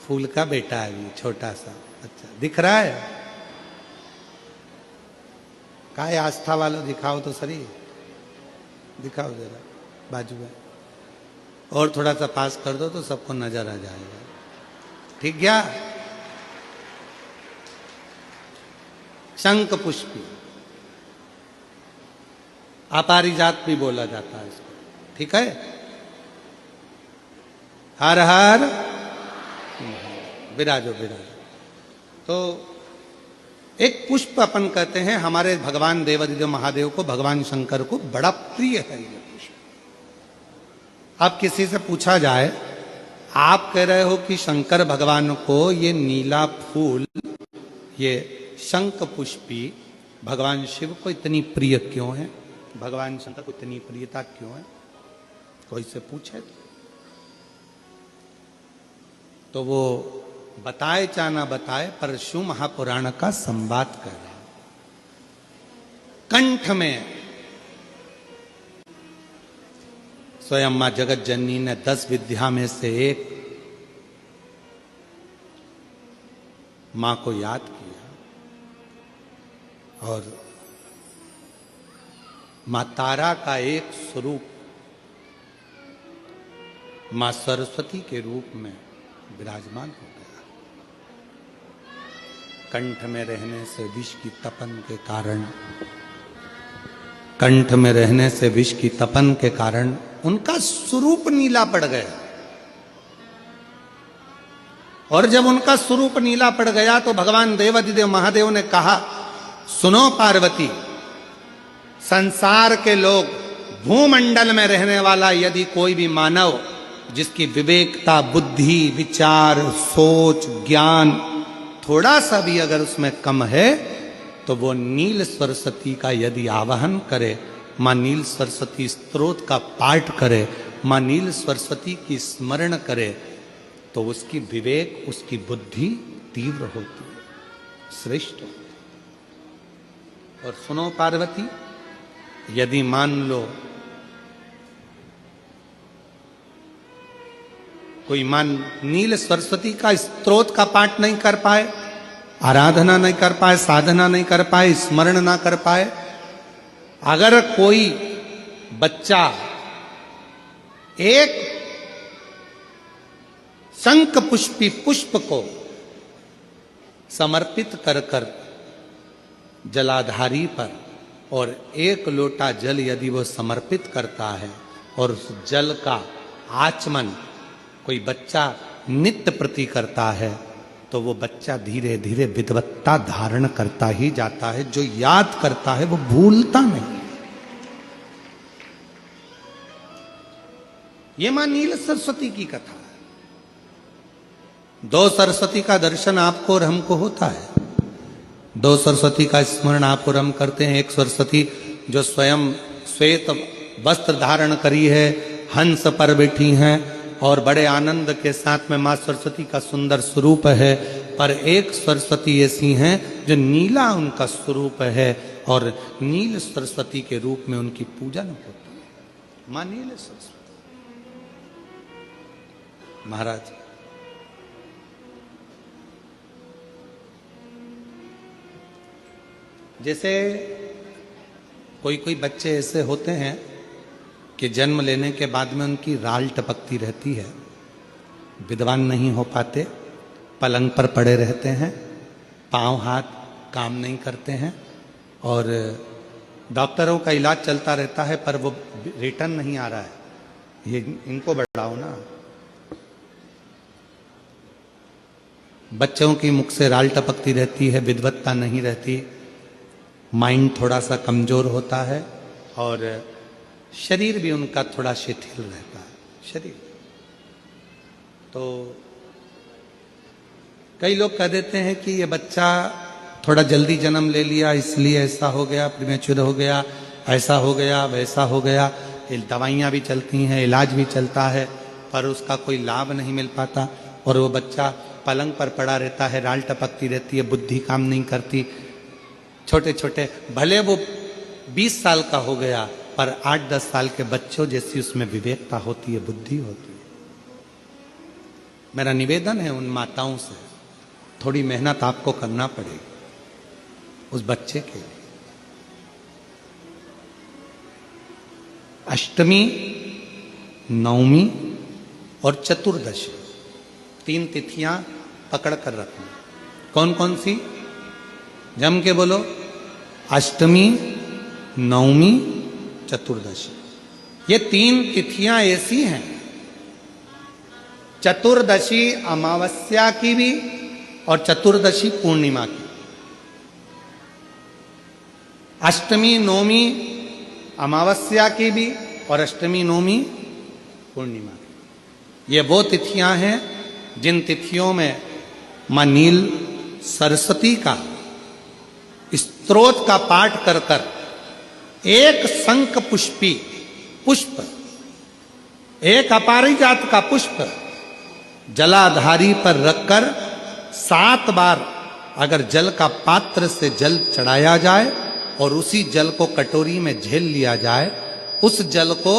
फूल का बेटा है ये, छोटा सा। अच्छा दिख रहा है? कहा है आस्था वालों, दिखाओ तो सही, दिखाओ जरा बाजू में, और थोड़ा सा पास कर दो तो सबको नजर आ जाएगा। ठीक गया? शंख पुष्पी, अपारिजात भी बोला जाता है इसको। ठीक है? हर हर विराजो विराजो। तो एक पुष्प अपन कहते हैं, हमारे भगवान देवादिदेव महादेव को, भगवान शंकर को बड़ा प्रिय है ये पुष्प। अब किसी से पूछा जाए, आप कह रहे हो कि शंकर भगवान को ये नीला फूल, ये शंख पुष्पी भगवान शिव को इतनी प्रिय क्यों है, भगवान शंकर को इतनी प्रियता क्यों है? कोई से पूछे तो वो बताए चाहे ना बताए, पर शिव महापुराण का संवाद कर रहे हैं। कंठ में स्वयं मां जगत जननी ने 10 विद्या में से एक मां को याद किया, और मां तारा का एक स्वरूप मां सरस्वती के रूप में विराजमान हो गया। कंठ में रहने से विष की तपन के कारण, कंठ में रहने से विष की तपन के कारण उनका स्वरूप नीला पड़ गया। और जब उनका स्वरूप नीला पड़ गया तो भगवान देवादिदेव महादेव ने कहा, सुनो पार्वती, संसार के लोग, भूमंडल में रहने वाला यदि कोई भी मानव जिसकी विवेकता, बुद्धि, विचार, सोच, ज्ञान थोड़ा सा भी अगर उसमें कम है, तो वो नील सरस्वती का यदि आवाहन करे, मां नील सरस्वती स्तोत्र का पाठ करे, मां नील सरस्वती की स्मरण करे, तो उसकी विवेक, उसकी बुद्धि तीव्र होती है, श्रेष्ठ होती है। और सुनो पार्वती, यदि मान लो कोई मान नील सरस्वती का स्तोत्र का पाठ नहीं कर पाए, आराधना नहीं कर पाए, साधना नहीं कर पाए, स्मरण ना कर पाए, अगर कोई बच्चा एक शंख पुष्पी पुष्प को समर्पित कर कर जलाधारी पर, और 1 लोटा जल यदि वो समर्पित करता है, और उस जल का आचमन कोई बच्चा नित्य प्रति करता है, तो वो बच्चा धीरे धीरे विद्वत्ता धारण करता ही जाता है। जो याद करता है वो भूलता नहीं। ये मां नील सरस्वती की कथा है। 2 सरस्वती का दर्शन आपको और हमको होता है, 2 सरस्वती का स्मरण आप और हम करते हैं। एक सरस्वती जो स्वयं श्वेत वस्त्र धारण करी है, हंस पर बैठी हैं, और बड़े आनंद के साथ में मां सरस्वती का सुंदर स्वरूप है। पर एक सरस्वती ऐसी हैं जो नीला उनका स्वरूप है, और नील सरस्वती के रूप में उनकी पूजन होती है। मां नील सरस्वती महाराज, जैसे कोई कोई बच्चे ऐसे होते हैं कि जन्म लेने के बाद में उनकी राल टपकती रहती है, विद्वान नहीं हो पाते, पलंग पर पड़े रहते हैं, पांव हाथ काम नहीं करते हैं, और डॉक्टरों का इलाज चलता रहता है, पर वो रिटर्न नहीं आ रहा है। ये इनको बढ़ाओ ना। बच्चों की मुख से राल टपकती रहती है, विद्वत्ता नहीं रहती, माइंड थोड़ा सा कमजोर होता है, और शरीर भी उनका थोड़ा शिथिल रहता है शरीर। तो कई लोग कह देते हैं कि ये बच्चा थोड़ा जल्दी जन्म ले लिया, इसलिए ऐसा हो गया, प्रीमेच्योर हो गया, ऐसा हो गया, वैसा हो गया। दवाइयाँ भी चलती हैं, इलाज भी चलता है, पर उसका कोई लाभ नहीं मिल पाता, और वो बच्चा पलंग पर पड़ा रहता है, राल टपकती रहती है, बुद्धि काम नहीं करती। छोटे छोटे, भले वो 20 साल का हो गया, पर 8-10 साल के बच्चों जैसी उसमें विवेकता होती है, बुद्धि होती है। मेरा निवेदन है उन माताओं से, थोड़ी मेहनत आपको करना पड़ेगी उस बच्चे के लिए। अष्टमी, नवमी और चतुर्दशी 3 तिथियां पकड़ कर रखना। कौन कौन सी? जम के बोलो। अष्टमी, नवमी, चतुर्दशी। ये 3 तिथियां ऐसी हैं, चतुर्दशी अमावस्या की भी और चतुर्दशी पूर्णिमा की। अष्टमी नवमी अमावस्या की भी और अष्टमी नवमी पूर्णिमा की। ये वो तिथियां हैं जिन तिथियों में मां नील सरस्वती का स्तोत्र का पाठ कर कर एक शंख पुष्पी पुष्प, एक अपरिजात का पुष्प जलाधारी पर रखकर 7 बार अगर जल का पात्र से जल चढ़ाया जाए और उसी जल को कटोरी में झेल लिया जाए, उस जल को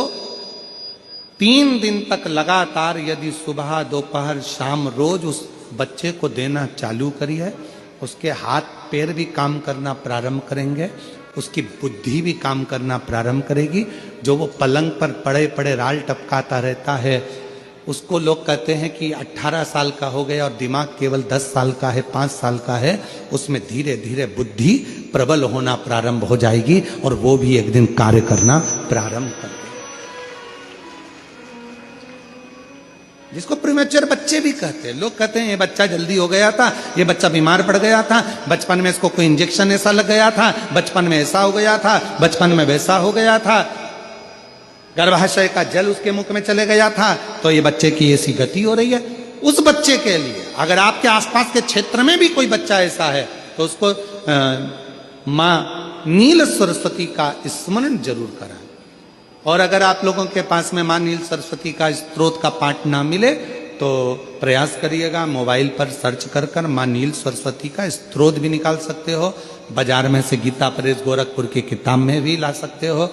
3 दिन तक लगातार यदि सुबह दोपहर शाम रोज उस बच्चे को देना चालू करिए, उसके हाथ पैर भी काम करना प्रारंभ करेंगे, उसकी बुद्धि भी काम करना प्रारंभ करेगी। जो वो पलंग पर पड़े पड़े राल टपकाता रहता है, उसको लोग कहते हैं कि 18 साल का हो गया और दिमाग केवल 10 साल का है, 5 साल का है, उसमें धीरे धीरे बुद्धि प्रबल होना प्रारंभ हो जाएगी और वो भी एक दिन कार्य करना प्रारंभ कर देगा। जिसको प्रीमेच्योर बच्चे भी कहते हैं। लोग कहते हैं ये बच्चा जल्दी हो गया था, ये बच्चा बीमार पड़ गया था, बचपन में इसको कोई इंजेक्शन ऐसा लग गया था, बचपन में ऐसा हो गया था, बचपन में वैसा हो गया था, गर्भाशय का जल उसके मुख में चले गया था, तो ये बच्चे की ऐसी गति हो रही है। उस बच्चे के लिए अगर आपके आसपास के क्षेत्र में भी कोई बच्चा ऐसा है तो उसको मां नील सरस्वती का स्मरण जरूर कराएं। और अगर आप लोगों के पास में मां नील सरस्वती का स्तोत्र का पाठ ना मिले तो प्रयास करिएगा, मोबाइल पर सर्च कर कर मां नील सरस्वती का स्तोत्र भी निकाल सकते हो। बाजार में से गीता प्रेस गोरखपुर की किताब में भी ला सकते हो,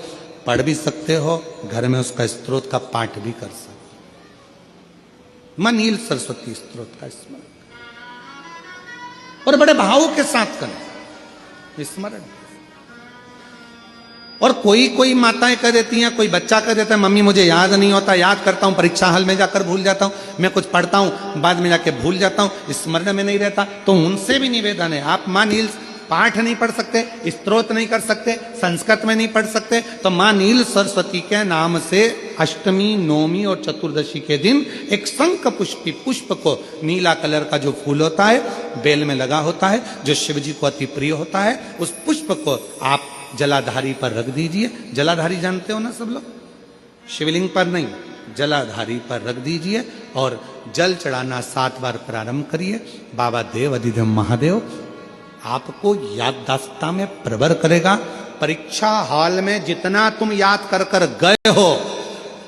पढ़ भी सकते हो, घर में उसका स्तोत्र का पाठ भी कर सकते हो। मां नील सरस्वती स्तोत्र का स्मरण और बड़े भाव के साथ करें स्मरण। और कोई माताएं कह देती हैं, कोई बच्चा कह देता है मम्मी मुझे याद नहीं होता, याद करता हूं परीक्षा हॉल में जाकर भूल जाता हूं, मैं कुछ पढ़ता हूं बाद में जाके भूल जाता हूं, स्मरण में नहीं रहता। तो उनसे भी निवेदन है, आप मां नील पाठ नहीं पढ़ सकते, स्तोत्र नहीं कर सकते, संस्कृत में नहीं पढ़ सकते, तो मां नील सरस्वती के नाम से अष्टमी नवमी और चतुर्दशी के दिन एक शंख पुष्पी पुष्प को, नीला कलर का जो फूल होता है बेल में लगा होता है, जो शिव जी को अति प्रिय होता है, उस पुष्प को आप जलाधारी पर रख दीजिए। जलाधारी जानते हो ना सब लोग, शिवलिंग पर नहीं, जलाधारी पर रख दीजिए और जल चढ़ाना 7 बार प्रारंभ करिए। बाबा देव अधिदेव महादेव आपको याददाश्तता में प्रबर करेगा। परीक्षा हॉल में जितना तुम याद कर कर गए हो,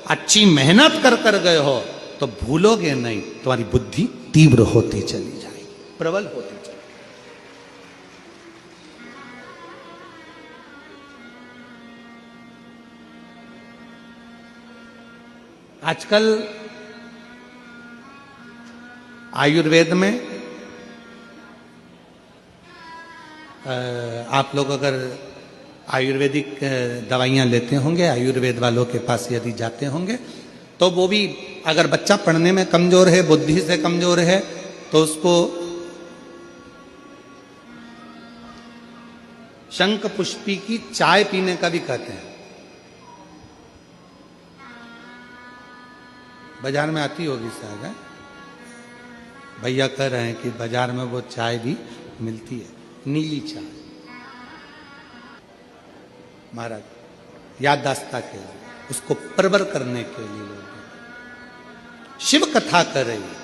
अच्छी मेहनत कर कर गए हो, तो भूलोगे नहीं, तुम्हारी बुद्धि तीव्र होती चली जाएगी, प्रबल होती चली। आजकल आयुर्वेद में आप लोग अगर आयुर्वेदिक दवाइयाँ लेते होंगे, आयुर्वेद वालों के पास यदि जाते होंगे, तो वो भी अगर बच्चा पढ़ने में कमजोर है, बुद्धि से कमजोर है, तो उसको शंख पुष्पी की चाय पीने का भी कहते हैं। बाजार में आती होगी शायद, है भैया कह रहे हैं कि बाजार में वो चाय भी मिलती है, नीली चाय। महाराज याददाश्ता के लिए, उसको प्रबर करने के लिए लोग शिव कथा कर रही है।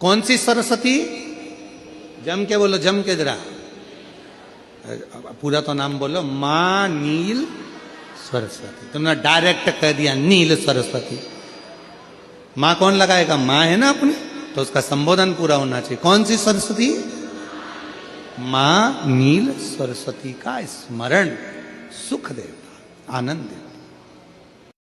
कौन सी सरस्वती? जम के बोलो, जम के जरा, पूरा तो नाम बोलो, मां नील सरस्वती। तुमने डायरेक्ट कह दिया नील सरस्वती। मां कौन लगाएगा? मां है ना अपनी, तो उसका संबोधन पूरा होना चाहिए। कौन सी सरस्वती? मां नील सरस्वती का स्मरण सुख देता, आनंद देता।